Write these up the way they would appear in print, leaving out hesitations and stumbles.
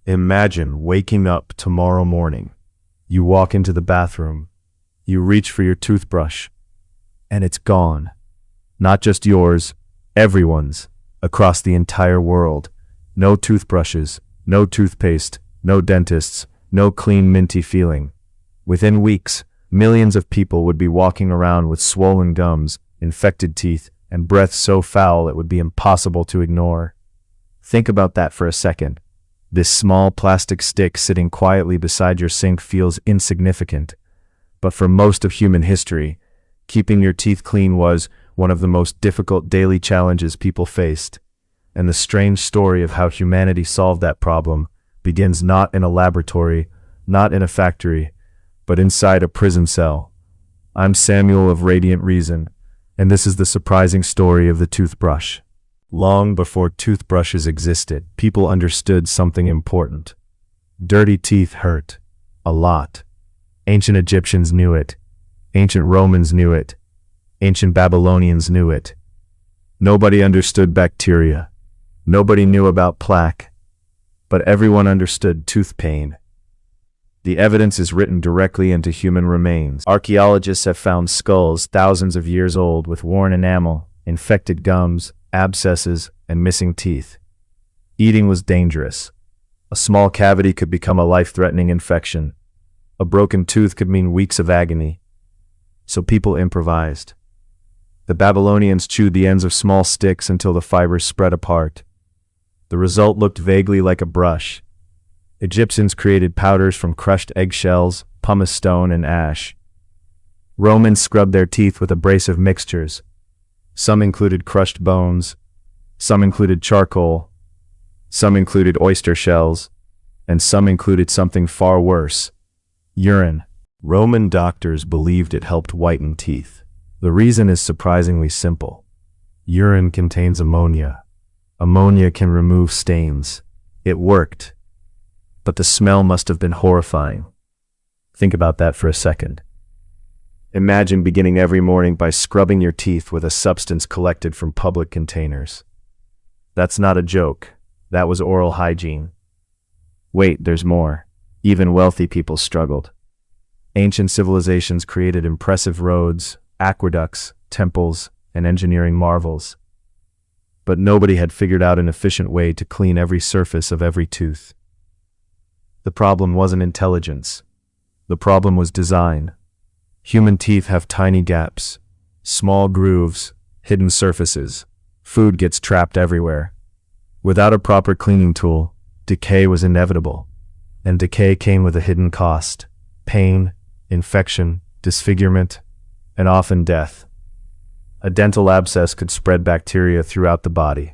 Imagine waking up tomorrow morning. You walk into the bathroom. You reach for your toothbrush. And it's gone. Not just yours, everyone's, across the entire world. No toothbrushes, no toothpaste, no dentists, no clean minty feeling. Within weeks, millions of people would be walking around with swollen gums, infected teeth, and breath so foul it would be impossible to ignore. Think about that for a second. This small plastic stick sitting quietly beside your sink feels insignificant. But for most of human history, keeping your teeth clean was one of the most difficult daily challenges people faced. And the strange story of how humanity solved that problem begins not in a laboratory, not in a factory, but inside a prison cell. I'm Samuel of Radiant Reason, and this is the surprising story of the toothbrush. Long before toothbrushes existed, people understood something important. Dirty teeth hurt. A lot. Ancient Egyptians knew it. Ancient Romans knew it. Ancient Babylonians knew it. Nobody understood bacteria. Nobody knew about plaque. But everyone understood tooth pain. The evidence is written directly into human remains. Archaeologists have found skulls thousands of years old with worn enamel, infected gums, abscesses, and missing teeth. Eating was dangerous. A small cavity could become a life-threatening infection. A broken tooth could mean weeks of agony. So people improvised. The Babylonians chewed the ends of small sticks until the fibers spread apart. The result looked vaguely like a brush. Egyptians created powders from crushed eggshells, pumice stone, and ash. Romans scrubbed their teeth with abrasive mixtures. Some included crushed bones, some included charcoal, some included oyster shells, and some included something far worse: urine. Roman doctors believed it helped whiten teeth. The reason is surprisingly simple. Urine contains ammonia. Ammonia can remove stains. It worked. But the smell must have been horrifying. Think about that for a second. Imagine beginning every morning by scrubbing your teeth with a substance collected from public containers. That's not a joke. That was oral hygiene. Wait, there's more. Even wealthy people struggled. Ancient civilizations created impressive roads, aqueducts, temples, and engineering marvels. But nobody had figured out an efficient way to clean every surface of every tooth. The problem wasn't intelligence. The problem was design. Human teeth have tiny gaps, small grooves, hidden surfaces. Food gets trapped everywhere. Without a proper cleaning tool, decay was inevitable. And decay came with a hidden cost: pain, infection, disfigurement, and often death. A dental abscess could spread bacteria throughout the body.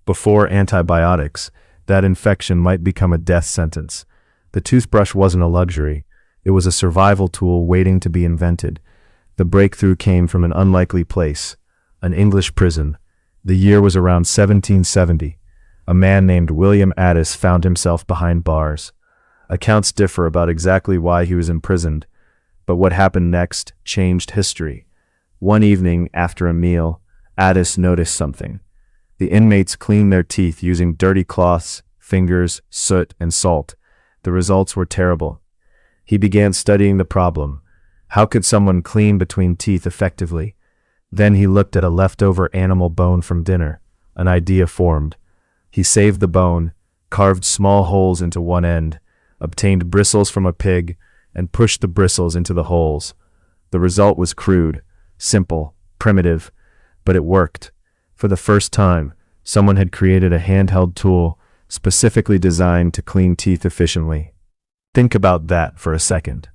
Before antibiotics, that infection might become a death sentence. The toothbrush wasn't a luxury. It was a survival tool waiting to be invented. The breakthrough came from an unlikely place: an English prison. The year was around 1770. A man named William Addis found himself behind bars. Accounts differ about exactly why he was imprisoned, but what happened next changed history. One evening, after a meal, Addis noticed something. The inmates cleaned their teeth using dirty cloths, fingers, soot, and salt. The results were terrible. He began studying the problem. How could someone clean between teeth effectively? Then he looked at a leftover animal bone from dinner. An idea formed. He saved the bone, carved small holes into one end, obtained bristles from a pig, and pushed the bristles into the holes. The result was crude, simple, primitive, but it worked. For the first time, someone had created a handheld tool specifically designed to clean teeth efficiently. Think about that for a second.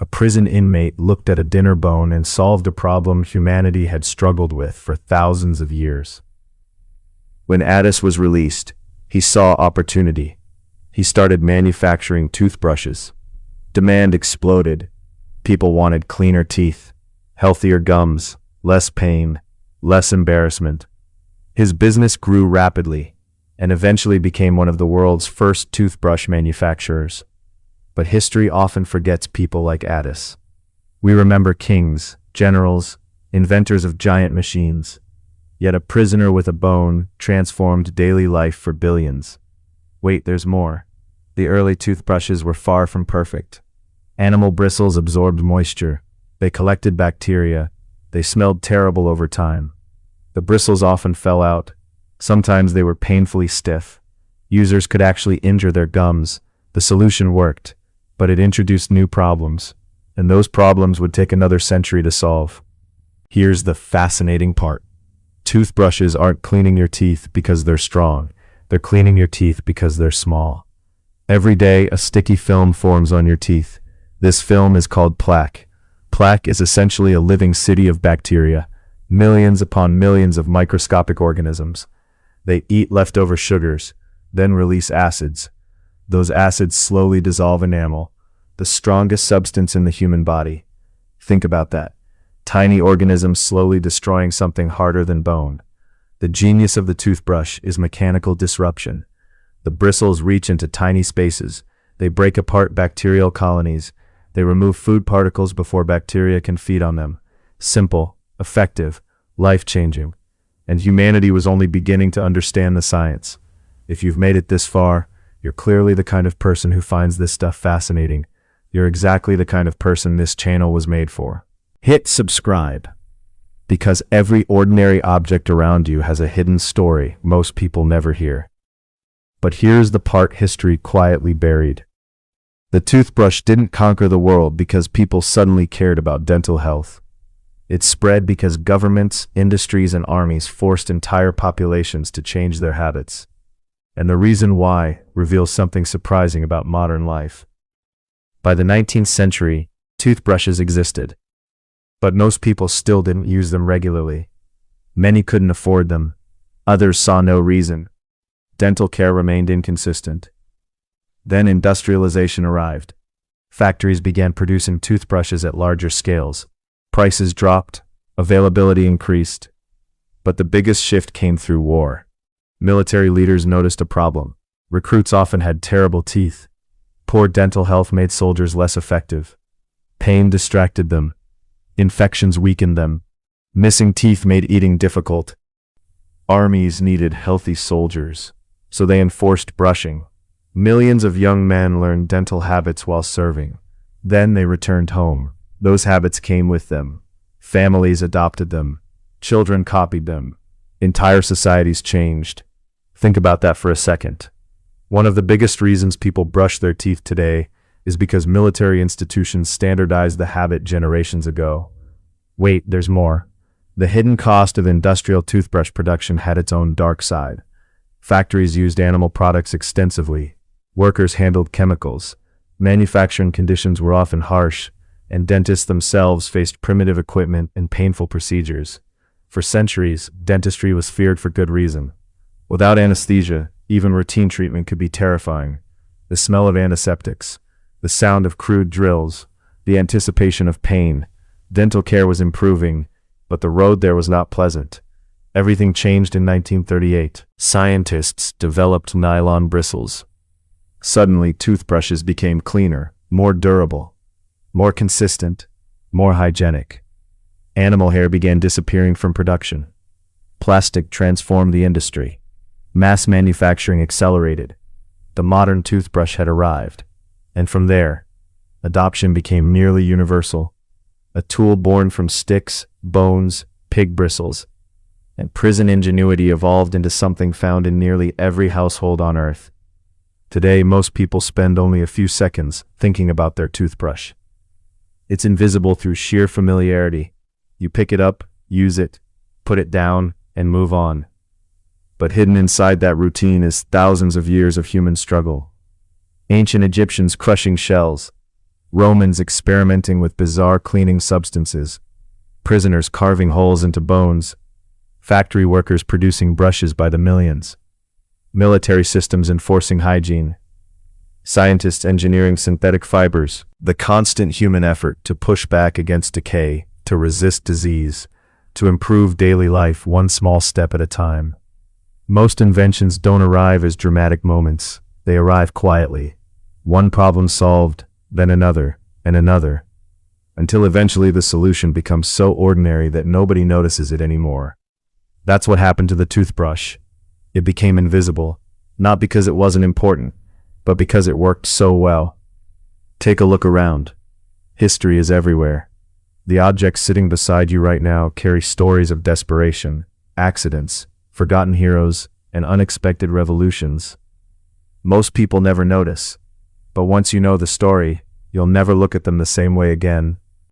A prison inmate looked at a dinner bone and solved a problem humanity had struggled with for thousands of years. When Addis was released, he saw opportunity. He started manufacturing toothbrushes. Demand exploded. People wanted cleaner teeth, healthier gums, less pain, less embarrassment. His business grew rapidly and eventually became one of the world's first toothbrush manufacturers. But history often forgets people like Addis. We remember kings, generals, inventors of giant machines. Yet a prisoner with a bone transformed daily life for billions. Wait, there's more. The early toothbrushes were far from perfect. Animal bristles absorbed moisture. They collected bacteria. They smelled terrible over time. The bristles often fell out. Sometimes they were painfully stiff. Users could actually injure their gums. The solution worked, but it introduced new problems, and those problems would take another century to solve. Here's the fascinating part. Toothbrushes aren't cleaning your teeth because they're strong. They're cleaning your teeth because they're small. Every day, a sticky film forms on your teeth. This film is called plaque. Plaque is essentially a living city of bacteria, millions upon millions of microscopic organisms. They eat leftover sugars, then release acids. Those acids slowly dissolve enamel, the strongest substance in the human body. Think about that. Tiny organisms slowly destroying something harder than bone. The genius of the toothbrush is mechanical disruption. The bristles reach into tiny spaces. They break apart bacterial colonies. They remove food particles before bacteria can feed on them. Simple, effective, life-changing. And humanity was only beginning to understand the science. If you've made it this far, you're clearly the kind of person who finds this stuff fascinating. You're exactly the kind of person this channel was made for. Hit subscribe, because every ordinary object around you has a hidden story most people never hear. But here's the part history quietly buried. The toothbrush didn't conquer the world because people suddenly cared about dental health. It spread because governments, industries, and armies forced entire populations to change their habits. And the reason why reveals something surprising about modern life. By the 19th century, toothbrushes existed. But most people still didn't use them regularly. Many couldn't afford them. Others saw no reason. Dental care remained inconsistent. Then industrialization arrived. Factories began producing toothbrushes at larger scales. Prices dropped. Availability increased. But the biggest shift came through war. Military leaders noticed a problem. Recruits often had terrible teeth. Poor dental health made soldiers less effective. Pain distracted them. Infections weakened them. Missing teeth made eating difficult. Armies needed healthy soldiers, so they enforced brushing. Millions of young men learned dental habits while serving. Then they returned home. Those habits came with them. Families adopted them. Children copied them. Entire societies changed. Think about that for a second. One of the biggest reasons people brush their teeth today is because military institutions standardized the habit generations ago. Wait, there's more. The hidden cost of industrial toothbrush production had its own dark side. Factories used animal products extensively. Workers handled chemicals. Manufacturing conditions were often harsh, and dentists themselves faced primitive equipment and painful procedures. For centuries, dentistry was feared for good reason. Without anesthesia, even routine treatment could be terrifying. The smell of antiseptics, the sound of crude drills, the anticipation of pain. Dental care was improving, but the road there was not pleasant. Everything changed in 1938. Scientists developed nylon bristles. Suddenly, toothbrushes became cleaner, more durable, more consistent, more hygienic. Animal hair began disappearing from production. Plastic transformed the industry. Mass manufacturing accelerated. The modern toothbrush had arrived. And from there, adoption became nearly universal. A tool born from sticks, bones, pig bristles, and prison ingenuity evolved into something found in nearly every household on Earth. Today, most people spend only a few seconds thinking about their toothbrush. It's invisible through sheer familiarity. You pick it up, use it, put it down, and move on. But hidden inside that routine is thousands of years of human struggle. Ancient Egyptians crushing shells, Romans experimenting with bizarre cleaning substances, prisoners carving holes into bones, factory workers producing brushes by the millions, military systems enforcing hygiene, scientists engineering synthetic fibers, the constant human effort to push back against decay, to resist disease, to improve daily life one small step at a time. Most inventions don't arrive as dramatic moments. They arrive quietly. One problem solved, then another, and another, until eventually the solution becomes so ordinary that nobody notices it anymore. That's what happened to the toothbrush. It became invisible, not because it wasn't important, but because it worked so well. Take a look around. History is everywhere. The objects sitting beside you right now carry stories of desperation, accidents, forgotten heroes, and unexpected revolutions. Most people never notice, but once you know the story, you'll never look at them the same way again,